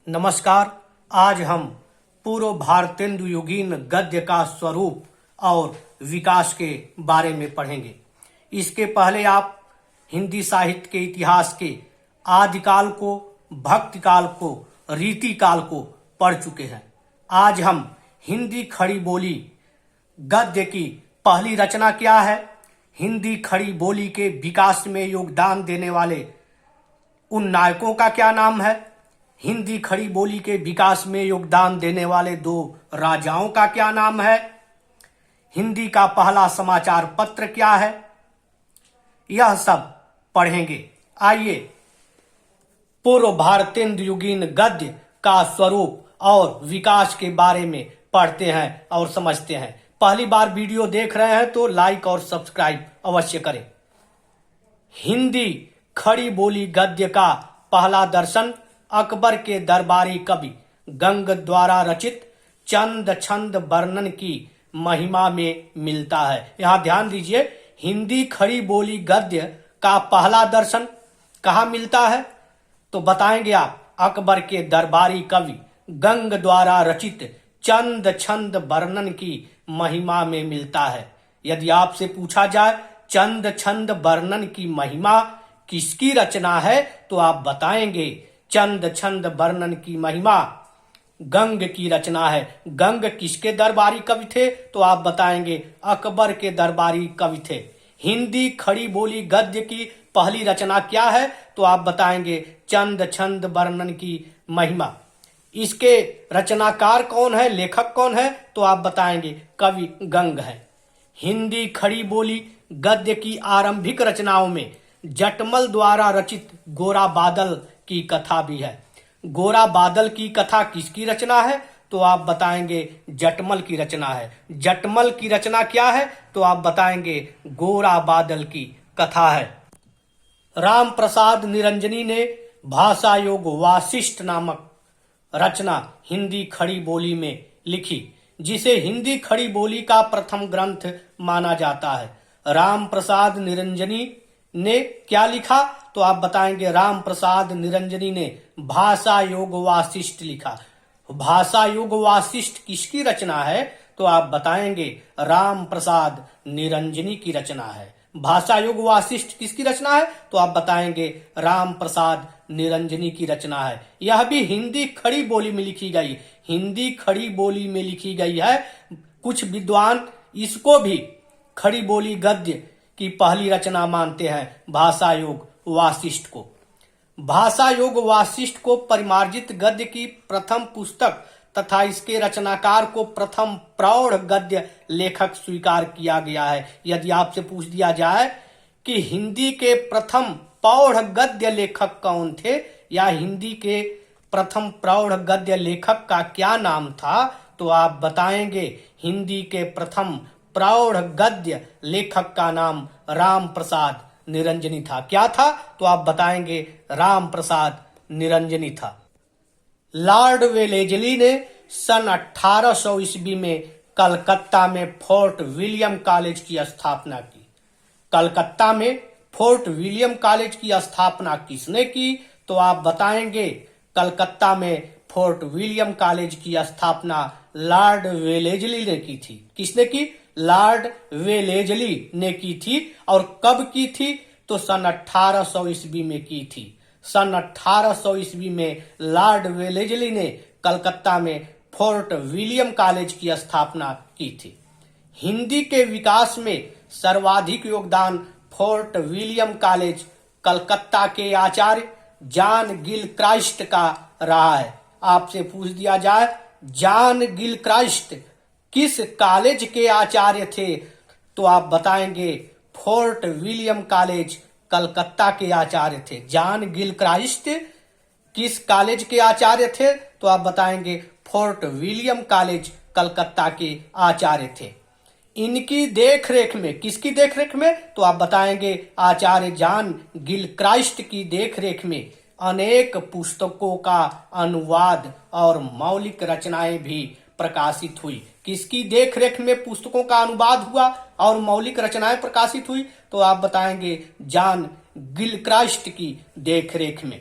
नमस्कार। आज हम पूर्व भारतेंदु युगीन गद्य का स्वरूप और विकास के बारे में पढ़ेंगे। इसके पहले आप हिंदी साहित्य के इतिहास के आदिकाल को, भक्ति काल को, रीति काल को पढ़ चुके हैं। आज हम हिंदी खड़ी बोली गद्य की पहली रचना क्या है, हिंदी खड़ी बोली के विकास में योगदान देने वाले उन नायकों का क्या नाम है, हिंदी खड़ी बोली के विकास में योगदान देने वाले दो राजाओं का क्या नाम है, हिंदी का पहला समाचार पत्र क्या है, यह सब पढ़ेंगे। आइए पूर्व भारतेंदु युगीन गद्य का स्वरूप और विकास के बारे में पढ़ते हैं और समझते हैं। पहली बार वीडियो देख रहे हैं तो लाइक और सब्सक्राइब अवश्य करें। हिंदी खड़ी बोली गद्य का पहला दर्शन अकबर के दरबारी कवि गंग द्वारा रचित चंद छंद वर्णन की महिमा में मिलता है। यहां ध्यान दीजिए, हिंदी खड़ी बोली गद्य का पहला दर्शन कहाँ मिलता है तो बताएंगे आप, अकबर के दरबारी कवि गंग द्वारा रचित चंद छंद वर्णन की महिमा में मिलता है। यदि आपसे पूछा जाए चंद छंद वर्णन की महिमा किसकी रचना है तो आप बताएंगे चंद छंद वर्णन की महिमा गंग की रचना है। गंग किसके दरबारी कवि थे तो आप बताएंगे अकबर के दरबारी कवि थे। हिंदी खड़ी बोली गद्य की पहली रचना क्या है तो आप बताएंगे चंद छंद वर्णन की महिमा। इसके रचनाकार कौन है, लेखक कौन है तो आप बताएंगे कवि गंग है। हिंदी खड़ी बोली गद्य की आरंभिक रचनाओं में जटमल द्वारा रचित गोरा बादल की कथा भी है। गोरा बादल की कथा किसकी रचना है तो आप बताएंगे जटमल की रचना है। जटमल की रचना क्या है तो आप बताएंगे गोरा बादल की कथा है। राम प्रसाद निरंजनी ने भाषा योग वासिष्ठ नामक रचना हिंदी खड़ी बोली में लिखी, जिसे हिंदी खड़ी बोली का प्रथम ग्रंथ माना जाता है। राम प्रसाद निरंजनी ने क्या लिखा तो आप बताएंगे राम प्रसाद निरंजनी ने भाषा योग वासिष्ठ लिखा। भाषा योग वासिष्ठ किसकी रचना है तो आप बताएंगे राम प्रसाद निरंजनी की रचना है। भाषा योग वासिष्ठ किसकी रचना है तो आप बताएंगे राम प्रसाद निरंजनी की रचना है। यह भी हिंदी खड़ी बोली में लिखी गई, हिंदी खड़ी बोली में लिखी गई है। कुछ विद्वान इसको भी खड़ी बोली गद्य की पहली रचना मानते हैं, भाषा योग वासिष्ठ को। भाषा योग वासिष्ठ को परिमार्जित गद्य की प्रथम पुस्तक तथा इसके रचनाकार को प्रथम प्रौढ़ गद्य लेखक स्वीकार किया गया है। यदि आपसे पूछ दिया जाए कि हिंदी के प्रथम प्रौढ़ गद्य लेखक कौन थे या हिंदी के प्रथम प्रौढ़ गद्य लेखक का क्या नाम था तो आप बताएंगे हिंदी के प्रथम प्रौढ़ गद्य लेखक का नाम राम प्रसाद निरंजनी था। क्या था तो आप बताएंगे राम प्रसाद निरंजनी था। लॉर्ड वेलेजली ने सन 1800 ईस्वी में कलकत्ता में फोर्ट विलियम कॉलेज की स्थापना की। कलकत्ता में फोर्ट विलियम कॉलेज की स्थापना किसने की तो आप बताएंगे कलकत्ता में फोर्ट विलियम कॉलेज की स्थापना लॉर्ड वेलेजली ने की थी। किसने की? लॉर्ड वेलेजली ने की थी। और कब की थी तो सन 1800 ईस्वी में की थी। सन 1800 ईस्वी में लॉर्ड वेलेजली ने कलकत्ता में फोर्ट विलियम कॉलेज की स्थापना की थी। हिंदी के विकास में सर्वाधिक योगदान फोर्ट विलियम कॉलेज कलकत्ता के आचार्य जॉन गिलक्राइस्ट का रहा है। आपसे पूछ दिया जाए जॉन गिलक्राइस्ट किस कॉलेज के आचार्य थे तो आप बताएंगे फोर्ट विलियम कॉलेज कलकत्ता के आचार्य थे। जॉन गिलक्राइस्ट किस कॉलेज के आचार्य थे तो आप बताएंगे फोर्ट विलियम कॉलेज कलकत्ता के आचार्य थे। इनकी देखरेख में, किसकी देखरेख में तो आप बताएंगे आचार्य जॉन गिलक्राइस्ट की देखरेख में अनेक पुस्तकों का अनुवाद और मौलिक रचनाएं भी प्रकाशित हुई। किसकी देखरेख में पुस्तकों का अनुवाद हुआ और मौलिक रचनाएं प्रकाशित हुई तो आप बताएंगे जॉन गिलक्राइस्ट की देखरेख में।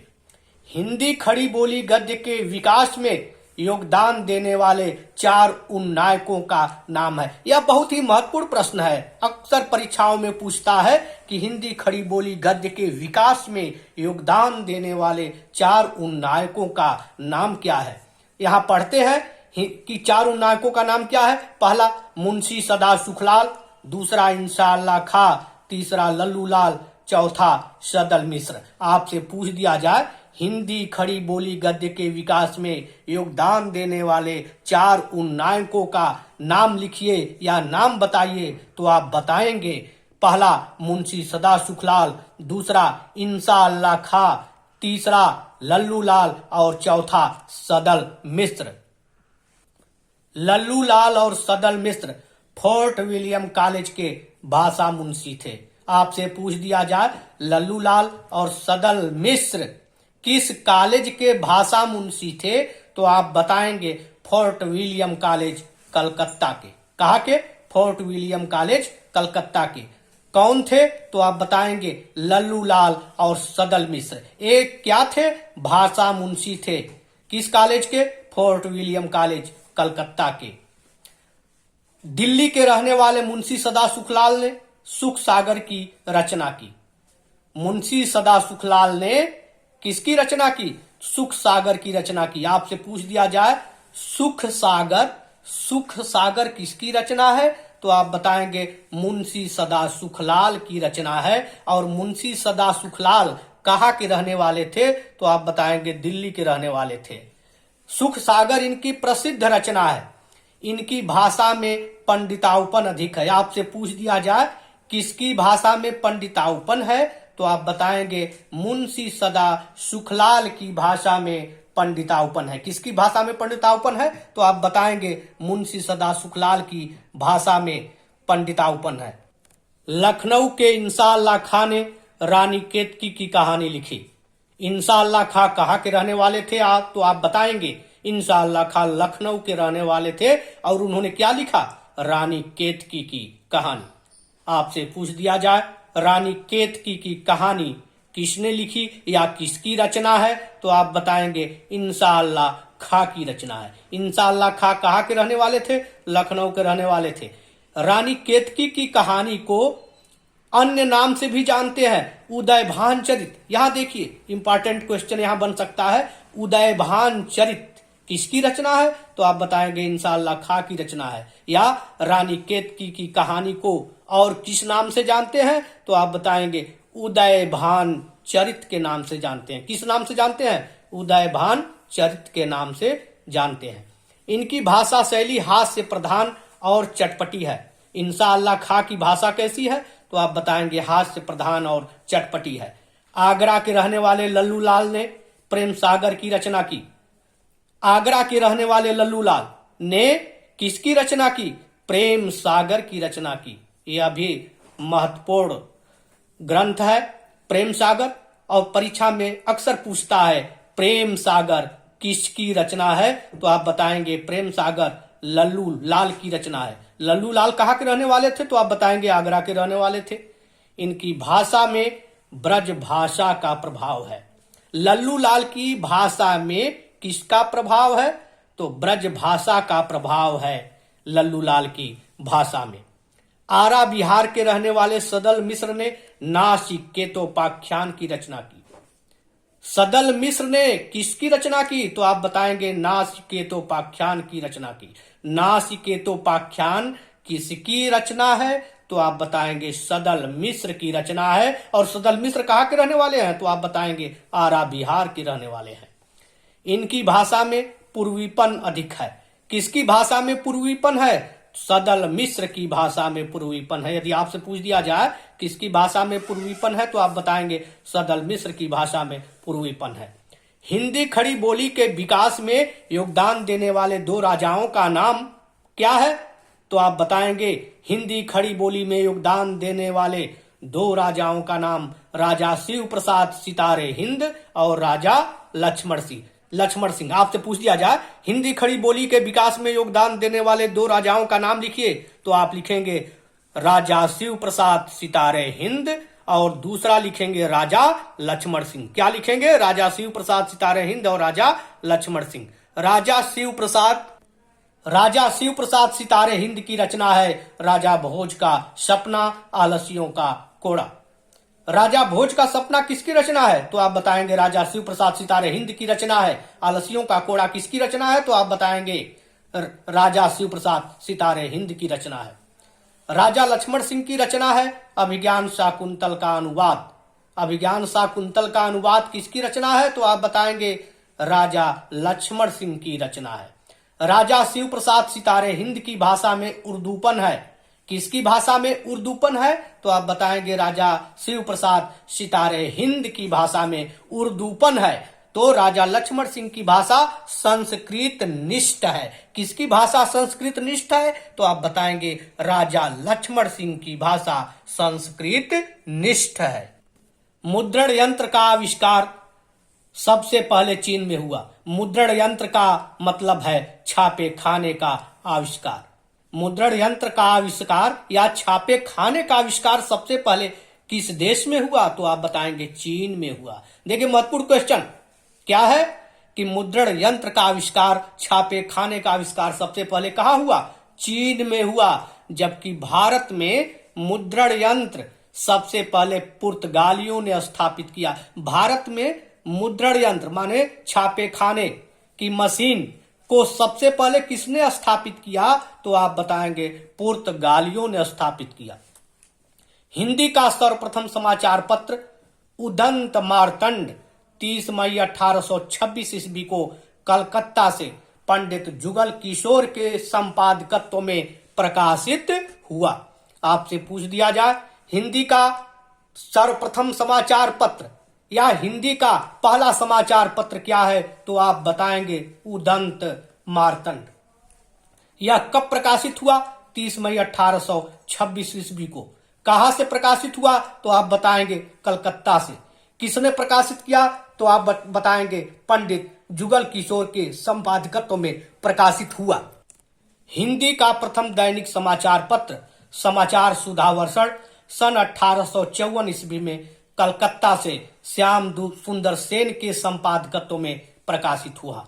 हिंदी खड़ी बोली गद्य के विकास में योगदान देने वाले 4 उन नायकों का नाम है। यह बहुत ही महत्वपूर्ण प्रश्न है। अक्सर परीक्षाओं में पूछता है कि हिंदी खड़ी बोली गद्य के विकास में योगदान देने वाले 4 उन नायकों का नाम क्या है। यहाँ पढ़ते हैं कि 4 उन नायकों का नाम क्या है। पहला मुंशी सदा सुखलाल, दूसरा इंशाअल्लाह खां, तीसरा लल्लू लाल, चौथा सदल मिश्र। आपसे पूछ दिया जाए हिंदी खड़ी बोली गद्य के विकास में योगदान देने वाले 4 उन नायकों का नाम लिखिए या नाम बताइए, तो आप बताएंगे पहला मुंशी सदा सुखलाल, दूसरा इंशाअल्लाह खां, तीसरा लल्लू लाल और चौथा सदल मिश्र। लल्लू लाल और सदल मिश्र फोर्ट विलियम कॉलेज के भाषा मुंशी थे। आपसे पूछ दिया जाए लल्लू लाल और सदल मिश्र किस कॉलेज के भाषा मुंशी थे, तो आप बताएंगे फोर्ट विलियम कॉलेज कलकत्ता के। कहा के? फोर्ट विलियम कॉलेज कलकत्ता के। कौन थे, तो आप बताएंगे लल्लू लाल और सदल मिश्र। एक क्या थे? भाषा मुंशी थे। किस कॉलेज के? फोर्ट विलियम कॉलेज कलकत्ता के। दिल्ली के रहने वाले मुंशी सदा सुखलाल ने सुख सागर की रचना की। मुंशी सदा सुखलाल ने किसकी रचना की? सुख सागर की रचना की। आपसे पूछ दिया जाए सुख सागर किसकी रचना है, तो आप बताएंगे मुंशी सदा सुखलाल की रचना है। और मुंशी सदा सुखलाल कहाँ के रहने वाले थे, तो आप बताएंगे दिल्ली के रहने वाले थे। सुख सागर इनकी प्रसिद्ध रचना है। इनकी भाषा में पंडिताउपन अधिक है। आपसे पूछ दिया जाए किसकी भाषा में पंडिताउपन है, तो आप बताएंगे मुंशी सदा सुखलाल की भाषा में पंडिताउपन है। किसकी भाषा में पंडिताउपन है, तो आप बताएंगे मुंशी सदा सुखलाल की भाषा में पंडिताउपन है। लखनऊ के इंशाअल्लाह खां ने रानी केतकी की कहानी लिखी। इंशाअल्लाह खां कहाँ के रहने वाले थे आप, तो आप बताएंगे इंशाअल्लाह खां लखनऊ के रहने वाले थे और उन्होंने क्या लिखा? रानी केतकी की कहानी। आपसे पूछ दिया जाए रानी केतकी की कहानी किसने लिखी या किसकी रचना है, तो आप बताएंगे इंशाअल्लाह खां की रचना है। इंशाअल्लाह खां कहाँ के रहने वाले थे? लखनऊ के रहने वाले थे। रानी केतकी की कहानी को अन्य नाम से भी जानते हैं, उदयभान चरित। यहां देखिए इंपॉर्टेंट क्वेश्चन यहां बन सकता है, उदयभान चरित किसकी रचना है, तो आप बताएंगे इंशाअल्लाह खां की रचना है। या रानी केतकी की कहानी को और किस नाम से जानते हैं, तो आप बताएंगे उदयभान चरित के नाम से जानते हैं। किस नाम से जानते हैं? उदयभान चरित के नाम से जानते हैं। इनकी भाषा शैली हास्य प्रधान और चटपटी है। इंशाअल्लाह खां की भाषा कैसी है, तो आप बताएंगे हास्य प्रधान और चटपटी है। आगरा के रहने वाले लल्लू लाल ने प्रेम सागर की रचना की। आगरा के रहने वाले लल्लू लाल ने किसकी रचना की? प्रेम सागर की रचना की। यह भी महत्वपूर्ण ग्रंथ है प्रेम सागर, और परीक्षा में अक्सर पूछता है प्रेम सागर किसकी रचना है, तो आप बताएंगे प्रेम सागर लल्लू लाल की रचना है। लल्लू लाल कहाँ के रहने वाले थे, तो आप बताएंगे आगरा के रहने वाले थे। इनकी भाषा में ब्रज भाषा का प्रभाव है। लल्लू लाल की भाषा में किसका प्रभाव है, तो ब्रज भाषा का प्रभाव है लल्लू लाल की भाषा में। आरा बिहार के रहने वाले सदल मिश्र ने नासिकेतोपाख्यान की रचना की। सदल मिश्र ने किसकी रचना की, तो आप बताएंगे नासिकेतोपाख्यान की रचना की। नासिकेतोपाख्यान किसकी रचना है, तो आप बताएंगे सदल मिश्र की रचना है। और सदल मिश्र कहाँ के रहने वाले हैं, तो आप बताएंगे आरा बिहार के रहने वाले हैं। इनकी भाषा में पूर्वीपन अधिक है। किसकी भाषा में पूर्वीपन है? सदल मिश्र की भाषा में पूर्वीपन है। यदि आपसे पूछ दिया जाए किसकी भाषा में पूर्वीपन है, तो आप बताएंगे सदल मिश्र की भाषा में पूर्वीपन है। हिंदी खड़ी बोली के विकास में योगदान देने वाले 2 राजाओं का नाम क्या है, तो आप बताएंगे हिंदी खड़ी बोली में योगदान देने वाले 2 राजाओं का नाम राजा शिव प्रसाद सितारे हिंद और राजा लक्ष्मण सिंह। आपसे पूछ दिया जाए हिंदी खड़ी बोली के विकास में योगदान देने वाले 2 राजाओं का नाम लिखिए, तो आप लिखेंगे राजा शिव प्रसाद सितारे हिंद और दूसरा लिखेंगे राजा लक्ष्मण सिंह। क्या लिखेंगे? राजा शिव प्रसाद सितारे हिंद और राजा लक्ष्मण सिंह। राजा शिव प्रसाद सितारे हिंद की रचना है राजा भोज का सपना, आलसियों का कोड़ा। राजा भोज का सपना किसकी रचना है? तो आप बताएंगे राजा शिव प्रसाद सितारे हिंद की रचना है। आलसियों का कोड़ा किसकी रचना है? तो आप बताएंगे राजा शिव प्रसाद सितारे हिंद की रचना है। राजा लक्ष्मण सिंह की रचना है अभिज्ञान शाकुंतल का अनुवाद। अभिज्ञान शाकुंतल का अनुवाद किसकी रचना है? तो आप बताएंगे राजा लक्ष्मण सिंह की रचना है। राजा शिव प्रसाद सितारे हिंद की भाषा में उर्दूपन है। किसकी भाषा में उर्दूपन है? तो आप बताएंगे राजा शिव प्रसाद सितारे हिंद की भाषा में उर्दूपन है। तो राजा लक्ष्मण सिंह की भाषा संस्कृत निष्ठ है। किसकी भाषा संस्कृत निष्ठ है? तो आप बताएंगे राजा लक्ष्मण सिंह की भाषा संस्कृत निष्ठ है। मुद्रण यंत्र का आविष्कार सबसे पहले चीन में हुआ। मुद्रण यंत्र का मतलब है छापे खाने का आविष्कार। मुद्रण यंत्र का आविष्कार या छापे खाने का आविष्कार सबसे पहले किस देश में हुआ? तो आप बताएंगे चीन में हुआ। देखिए महत्वपूर्ण क्वेश्चन क्या है कि मुद्रण यंत्र का आविष्कार, छापे खाने का आविष्कार सबसे पहले कहां हुआ? चीन में हुआ। जबकि भारत में मुद्रण यंत्र सबसे पहले पुर्तगालियों ने स्थापित किया। भारत में मुद्रण यंत्र माने छापे खाने की मशीन को सबसे पहले किसने स्थापित किया? तो आप बताएंगे पुर्तगालियों ने स्थापित किया। हिंदी का सर्वप्रथम समाचार पत्र उदंत मार्तंड 30 मई 1826 ईस्वी को कलकत्ता से पंडित जुगल किशोर के संपादकत्व में प्रकाशित हुआ। आपसे पूछ दिया जाए हिंदी का सर्वप्रथम समाचार पत्र या हिंदी का पहला समाचार पत्र क्या है? तो आप बताएंगे उदंत मार्तंड। यह कब प्रकाशित हुआ? 30 मई 1826 ईस्वी को। कहां से प्रकाशित हुआ? तो आप बताएंगे कलकत्ता से। किसने प्रकाशित किया? तो आप बताएंगे पंडित जुगल किशोर के संपादकत्व में प्रकाशित हुआ। हिंदी का प्रथम दैनिक समाचार पत्र समाचार सुधावर्षण सन 1854 ईस्वी में कलकत्ता से श्याम सुंदर सेन के संपादकत्व में प्रकाशित हुआ।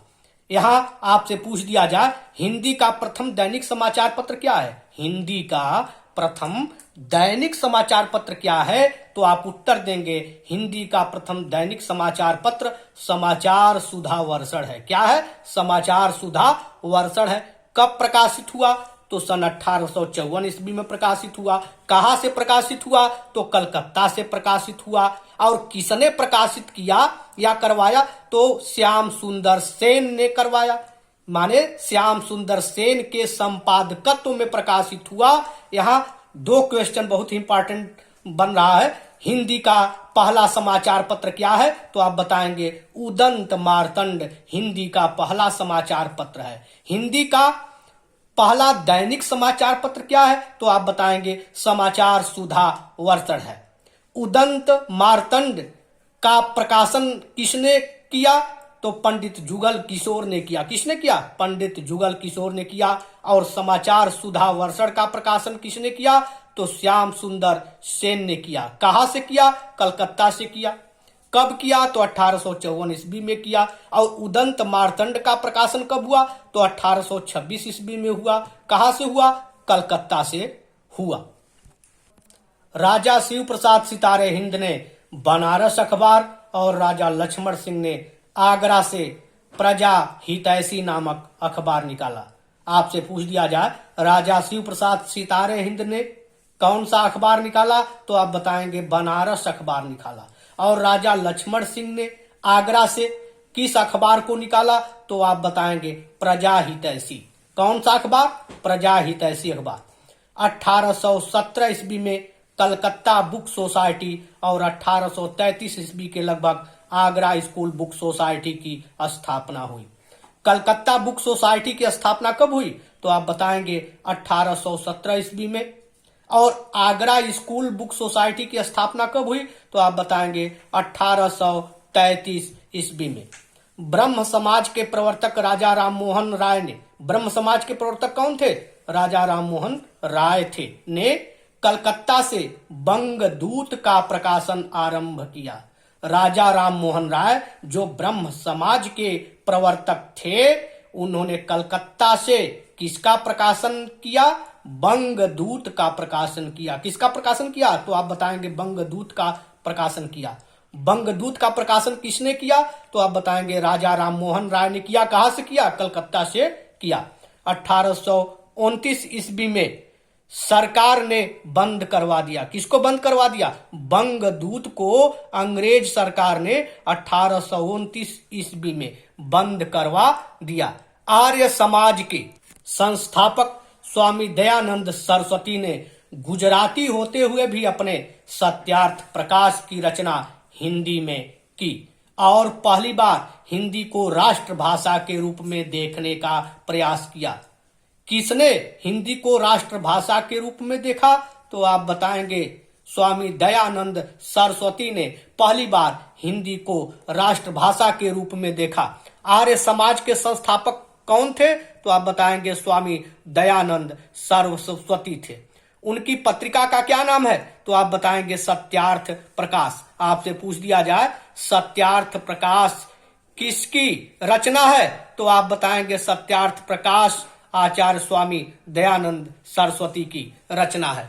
यहां आपसे पूछ दिया जाए हिंदी का प्रथम दैनिक समाचार पत्र क्या है? हिंदी का प्रथम दैनिक समाचार पत्र क्या है? तो आप उत्तर देंगे हिंदी का प्रथम दैनिक समाचार पत्र समाचार सुधा वर्षण है। क्या है? समाचार सुधा वर्षण है। कब प्रकाशित हुआ? तो सन 1854 ईस्वी में प्रकाशित हुआ। कहां से प्रकाशित हुआ? तो कलकत्ता से प्रकाशित हुआ। और किसने प्रकाशित किया या करवाया? तो श्याम सुंदर सेन ने करवाया। माने श्याम सुंदर सेन के संपादकत्व में प्रकाशित हुआ। यहां दो क्वेश्चन बहुत ही इंपॉर्टेंट बन रहा है। हिंदी का पहला समाचार पत्र क्या है? तो आप बताएंगे उदंत मार्तंड हिंदी का पहला समाचार पत्र है। हिंदी का पहला दैनिक समाचार पत्र क्या है? तो आप बताएंगे समाचार सुधा वर्षण है। उदंत मार्तंड का प्रकाशन किसने किया? तो पंडित जुगल किशोर ने किया। किसने किया? पंडित जुगल किशोर ने किया। और समाचार सुधा वर्षण का प्रकाशन किसने किया? तो श्याम सुंदर सेन ने किया। कहां से किया? कलकत्ता से किया। कब किया? तो 1854 ईस्वी में किया। और उदंत मार्तंड का प्रकाशन कब हुआ? तो 1826 ईस्वी में हुआ। कहां से हुआ? कलकत्ता से हुआ। राजा शिव प्रसाद सितारे हिंद ने बनारस अखबार और राजा लक्ष्मण सिंह ने आगरा से प्रजा हितैषी नामक अखबार निकाला। आपसे पूछ दिया जाए राजा शिव प्रसाद सितारे हिंद ने कौन सा अखबार निकाला? तो आप बताएंगे बनारस अखबार निकाला। और राजा लक्ष्मण सिंह ने आगरा से किस अखबार को निकाला? तो आप बताएंगे प्रजा हितैषी। कौन सा अखबार? प्रजा हितैषी अखबार। 1817 ईस्वी में कलकत्ता बुक सोसाइटी और 1833 ईस्वी के लगभग आगरा स्कूल बुक सोसाइटी की स्थापना हुई। कलकत्ता बुक सोसाइटी की स्थापना कब हुई? तो आप बताएंगे 1817 ईस्वी में। और आगरा स्कूल बुक सोसाइटी की स्थापना कब हुई? तो आप बताएंगे 1833 ईस्वी में। ब्रह्म समाज के प्रवर्तक राजा राममोहन राय ने, ब्रह्म समाज के प्रवर्तक कौन थे? राजा राममोहन राय थे, ने कलकत्ता से बंगदूत का प्रकाशन आरंभ किया। राजा राम मोहन राय जो ब्रह्म समाज के प्रवर्तक थे, उन्होंने कलकत्ता से किसका प्रकाशन किया? बंगदूत का प्रकाशन किया। किसका प्रकाशन किया? तो आप बताएंगे बंगदूत का प्रकाशन किया। बंगदूत का प्रकाशन किसने किया? तो आप बताएंगे राजा राम मोहन राय ने किया। कहां से किया? कलकत्ता से किया। 1829 ईस्वी में सरकार ने बंद करवा दिया। किसको बंद करवा दिया? बंगदूत को अंग्रेज सरकार ने 1829 ईस्वी में बंद करवा दिया। आर्य समाज के संस्थापक स्वामी दयानंद सरस्वती ने गुजराती होते हुए भी अपने सत्यार्थ प्रकाश की रचना हिंदी में की और पहली बार हिंदी को राष्ट्रभाषा के रूप में देखने का प्रयास किया। किसने हिंदी को राष्ट्रभाषा के रूप में देखा? तो आप बताएंगे स्वामी दयानंद सरस्वती ने पहली बार हिंदी को राष्ट्रभाषा के रूप में देखा। आर्य समाज के संस्थापक कौन थे? तो आप बताएंगे स्वामी दयानंद सरस्वती थे। उनकी पत्रिका का क्या नाम है? तो आप बताएंगे सत्यार्थ प्रकाश। आपसे पूछ दिया जाए सत्यार्थ प्रकाश किसकी रचना है? तो आप बताएंगे सत्यार्थ प्रकाश आचार्य स्वामी दयानंद सरस्वती की रचना है।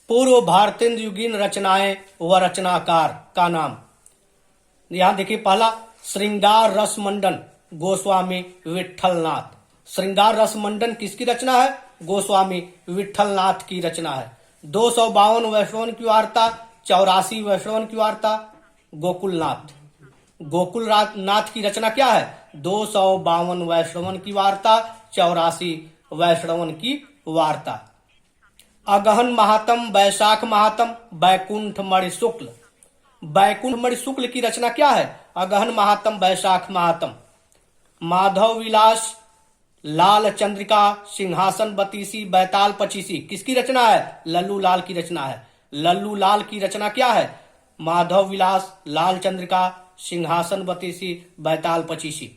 पूर्व भारतेंदु युगीन रचनाएं व रचनाकार का नाम। यहां देखिए, पहला श्रृंगार रसमंडन गोस्वामी विठलनाथ। श्रृंगार रसमंडन किसकी रचना है? गोस्वामी विठलनाथ की रचना है। 252 वैष्णवन की वार्ता, 84 वैष्णवन की वार्ता गोकुलनाथ। गोकुलनाथ की रचना क्या है? 252 वैष्णवन की वार्ता, 84 वैष्णवन की वार्ता। अगहन महात्म, वैशाख महात्म, बैकुंठ मणि शुक्ल। बैकुंठ मणि शुक्ल की रचना क्या है? अगहन महात्म, वैशाख महात्म। माधव विलास, लाल चंद्रिका, सिंहासन बतीसी, बैताल पचीसी किसकी रचना है? लल्लू लाल की रचना है। लल्लू लाल की रचना क्या है? माधव विलास, लाल चंद्रिका, सिंहासन बतीसी, बैताल पचीसी।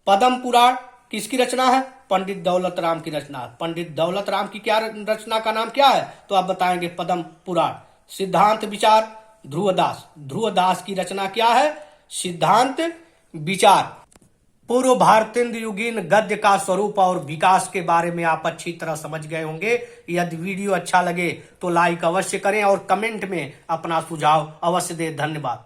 पद्म पुराण किसकी रचना है? पंडित दौलत राम की रचना। पंडित दौलत राम की क्या रचना का नाम क्या है? तो आप बताएंगे पद्म पुराण। सिद्धांत विचार ध्रुवदास। ध्रुवदास की रचना क्या है? सिद्धांत विचार। पूर्व भारतेंदु युगीन गद्य का स्वरूप और विकास के बारे में आप अच्छी तरह समझ गए होंगे। यदि वीडियो अच्छा लगे तो लाइक अवश्य करें और कमेंट में अपना सुझाव अवश्य दें। धन्यवाद।